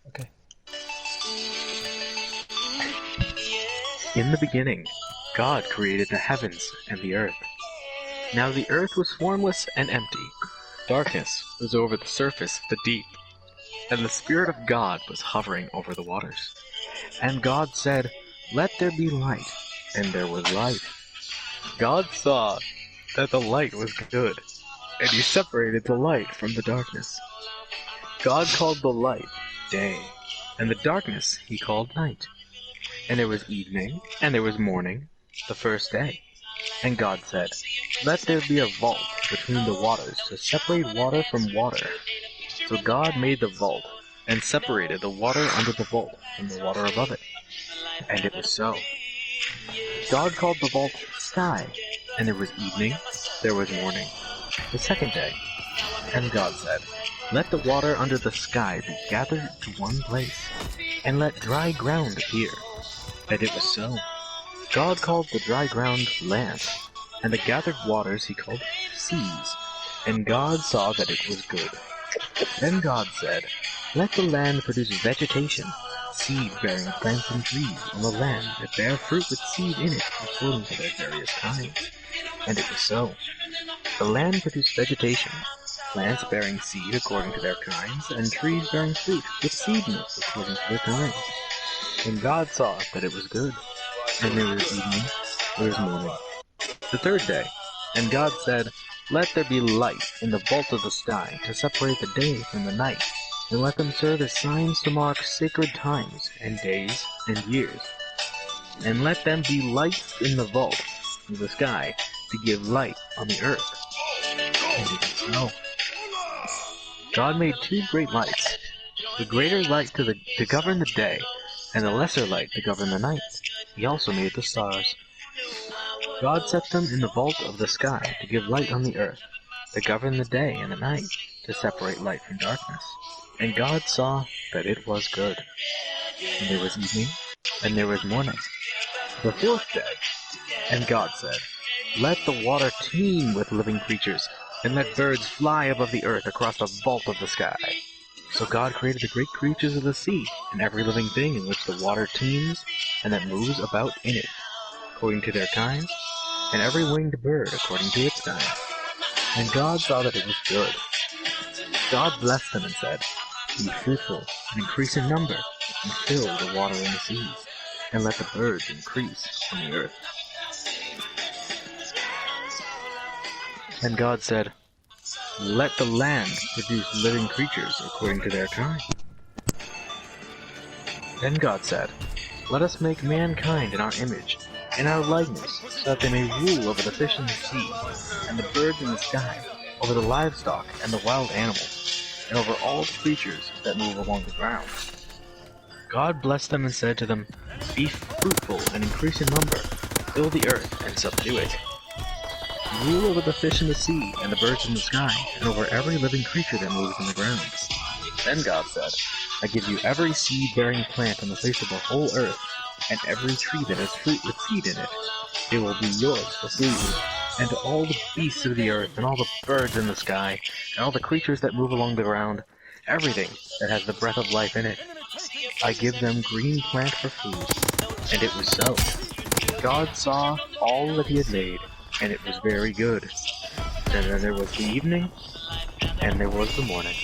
Okay. In the beginning, God created the heavens and the earth. Now the earth was formless and empty. Darkness was over the surface of the deep, and the Spirit of God was hovering over the waters. And God said, "Let there be light," and there was light. God saw that the light was good, and he separated the light from the darkness. God called the light day, and the darkness he called night. And there was evening, and there was morning, the first day. And God said, "Let there be a vault between the waters to separate water from water." So God made the vault, and separated the water under the vault from the water above it. And it was so. God called the vault sky, and there was evening, there was morning, the second day. And God said, "Let the water under the sky be gathered to one place, and let dry ground appear." And it was so. God called the dry ground land, and the gathered waters he called seas. And God saw that it was good. Then God said, "Let the land produce vegetation, seed-bearing plants and trees on the land that bear fruit with seed in it according to their various kinds." And it was so. The land produced vegetation, plants bearing seed according to their kinds, and trees bearing fruit with seed in it according to their kinds. And God saw that it was good. And there was evening, there was morning, the third day. And God said, "Let there be light in the vault of the sky to separate the day from the night, and let them serve as signs to mark sacred times, and days, and years. And let them be lights in the vault of the sky to give light on the earth." And it was so. God made two great lights, the greater light to govern the day, and the lesser light to govern the night. He also made the stars. God set them in the vault of the sky to give light on the earth, to govern the day and the night, to separate light from darkness. And God saw that it was good. And there was evening, and there was morning, the fourth day. And God said, "Let the water teem with living creatures, and let birds fly above the earth across the vault of the sky." So God created the great creatures of the sea, and every living thing in which the water teems, and that moves about in it, according to their kinds, and every winged bird according to its kind. And God saw that it was good. God blessed them and said, "Be fruitful, and increase in number, and fill the water in the seas, and let the birds increase on the earth." And God said, "Let the land produce living creatures according to their kind." Then God said, "Let us make mankind in our image, in our likeness, so that they may rule over the fish in the sea, and the birds in the sky, over the livestock and the wild animals, and over all the creatures that move along the ground." God blessed them and said to them, "Be fruitful and increase in number, fill the earth and subdue it. Rule over the fish in the sea and the birds in the sky, and over every living creature that moves on the ground." Then God said, "I give you every seed-bearing plant on the face of the whole earth, and every tree that has fruit with seed in it. It will be yours for food, and all the beasts of the earth, and all the birds in the sky, and all the creatures that move along the ground, everything that has the breath of life in it. I give them green plant for food." And it was so. God saw all that he had made, and it was very good. And then there was the evening, and there was the morning,